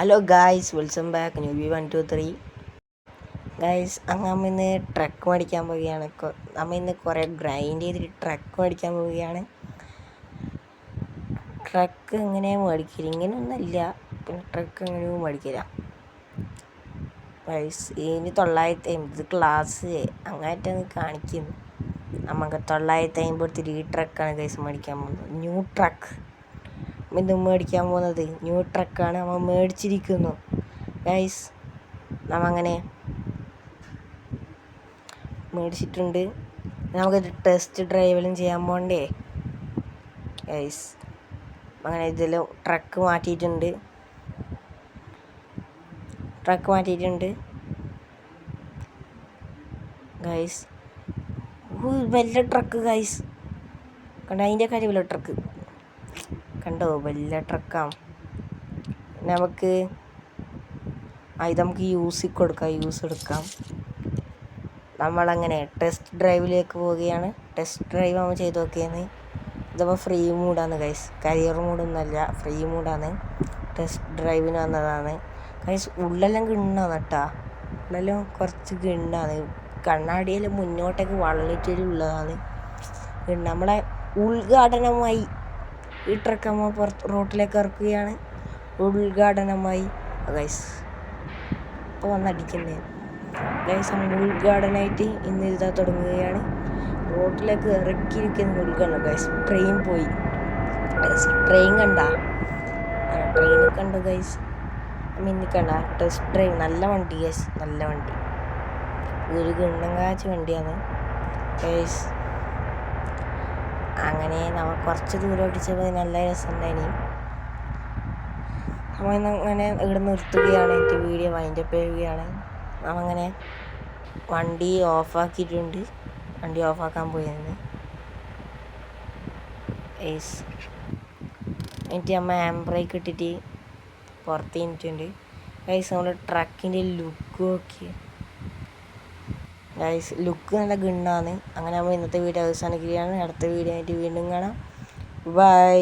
Hello guys, welcome back new 123 guys. അങ്ങ് ഇന്ന് truck മേടിക്കാൻ പോവുകയാണ്. നമ്മൾ ഇന്ന് കുറേ ഗ്രൈൻഡ് ചെയ്തിട്ട് ട്രക്ക് മേടിക്കാൻ പോവുകയാണ്. ട്രക്ക് എങ്ങനെ മേടിക്കില്ല, ഇങ്ങനെയൊന്നുമില്ല. പിന്നെ ട്രക്ക് എങ്ങനെയും മേടിക്കില്ല ഗായ്സ്. ഇനി 950 ക്ലാസ് അങ്ങായിട്ടാണ് കാണിക്കുന്നു. നമുക്ക് 950 ഈ ട്രക്കാണ് ഗൈസ് മേടിക്കാൻ പോകുന്നത്. ന്യൂ ട്രക്ക് ഇത് മേടിക്കാൻ പോകുന്നത് ന്യൂ ട്രക്കാണ്. നമ്മൾ മേടിച്ചിരിക്കുന്നു ഗൈസ്. നമ്മങ്ങനെ മേടിച്ചിട്ടുണ്ട്. നമുക്കൊരു ടെസ്റ്റ് ഡ്രൈവെല്ലാം ചെയ്യാൻ പോകണ്ടേ ഗൈസ്. അങ്ങനെ ഇതിൽ ട്രക്ക് മാറ്റിയിട്ടുണ്ട് ഗൈസ്. വലിയ ട്രക്ക് ഗൈസ്, കണ്ടോ? അതിൻ്റെ കാര്യം വലിയ ട്രക്ക് കണ്ടോ? വലിയ ട്രക്കാണ്. നമുക്ക് ഇത് നമുക്ക് യൂസ് എടുക്കാം. നമ്മളങ്ങനെ ടെസ്റ്റ് ഡ്രൈവിലേക്ക് പോവുകയാണ്. ടെസ്റ്റ് ഡ്രൈവ് നമ്മൾ ചെയ്ത് നോക്കിയെന്ന്. ഇതിപ്പോൾ ഫ്രീ മൂഡാണ് ഗൈസ്, കരിയർ മൂഡൊന്നുമല്ല, ഫ്രീ മൂഡാണ്. ടെസ്റ്റ് ഡ്രൈവിന് വന്നതാണ് ഗൈസ്. ഉള്ളെല്ലാം ഗണ്ണാണ് കേട്ടോ, ഉള്ളെല്ലാം കുറച്ച് ഗണ്ണാണ്. കണ്ണാടിയെല്ലാം മുന്നോട്ടേക്ക് വളഞ്ഞിട്ടുള്ളതാണ്. നമ്മളെ ഉദ്ഘാടനമായി ഈ ട്രക്ക് നമ്മൾ റോട്ടിലേക്ക് ഇറക്കുകയാണ്. ഉദ്ഘാടനമായി ഗൈസ്. ഇപ്പോൾ വന്നടിക്കുന്നേ ഗൈസ്. നമ്മൾ ഉദ്ഘാടനമായിട്ട് ഇന്ന് ഇതാ തുടങ്ങുകയാണ്. റോട്ടിലേക്ക് ഇറക്കിയിരിക്കുന്ന ഉദ്ഘാടനം ഗൈസ്. ട്രെയിൻ പോയി ഗൈസ്. ട്രെയിൻ കണ്ട ഗൈസ്. മിന്നിക്കണ്ട ടെസ്റ്റ് ഡ്രൈവ്. നല്ല വണ്ടി ഗൈസ്, നല്ല വണ്ടി. ഒരു ഗണ്ണം കാച്ച വണ്ടിയാണ് ഗൈസ്. അങ്ങനെ നമ്മൾ കുറച്ച് ദൂരം ഓടിച്ചപ്പോൾ നല്ല രസമുണ്ടായിനി. നമ്മങ്ങനെ ഇവിടെ നിർത്തുകയാണ്. എൻ്റെ വീഡിയോ വൈൻഡപ്പ് ചെയ്യുകയാണ്. നമ്മങ്ങനെ വണ്ടി ഓഫാക്കിയിട്ടുണ്ട്. വണ്ടി ഓഫാക്കാൻ പോയിരുന്നു ഗൈസ്. എന്നിട്ട് നമ്മൾ ഹാൻഡ് ബ്രേക്ക് ഇട്ടിട്ട് പുറത്ത് നിന്നിട്ടുണ്ട് ഗൈസ്. നമ്മുടെ ട്രക്കിൻ്റെ ലുക്ക് നോക്കി ഗൈസ്. ലുക്ക് നല്ല ഗണ്ണാണ്. അങ്ങനെ നമ്മൾ ഇന്നത്തെ വീഡിയോ അവസാനിക്കുകയാണ്. അടുത്ത വീഡിയോ ആയിട്ട് വീണ്ടും കാണാം. ബൈ.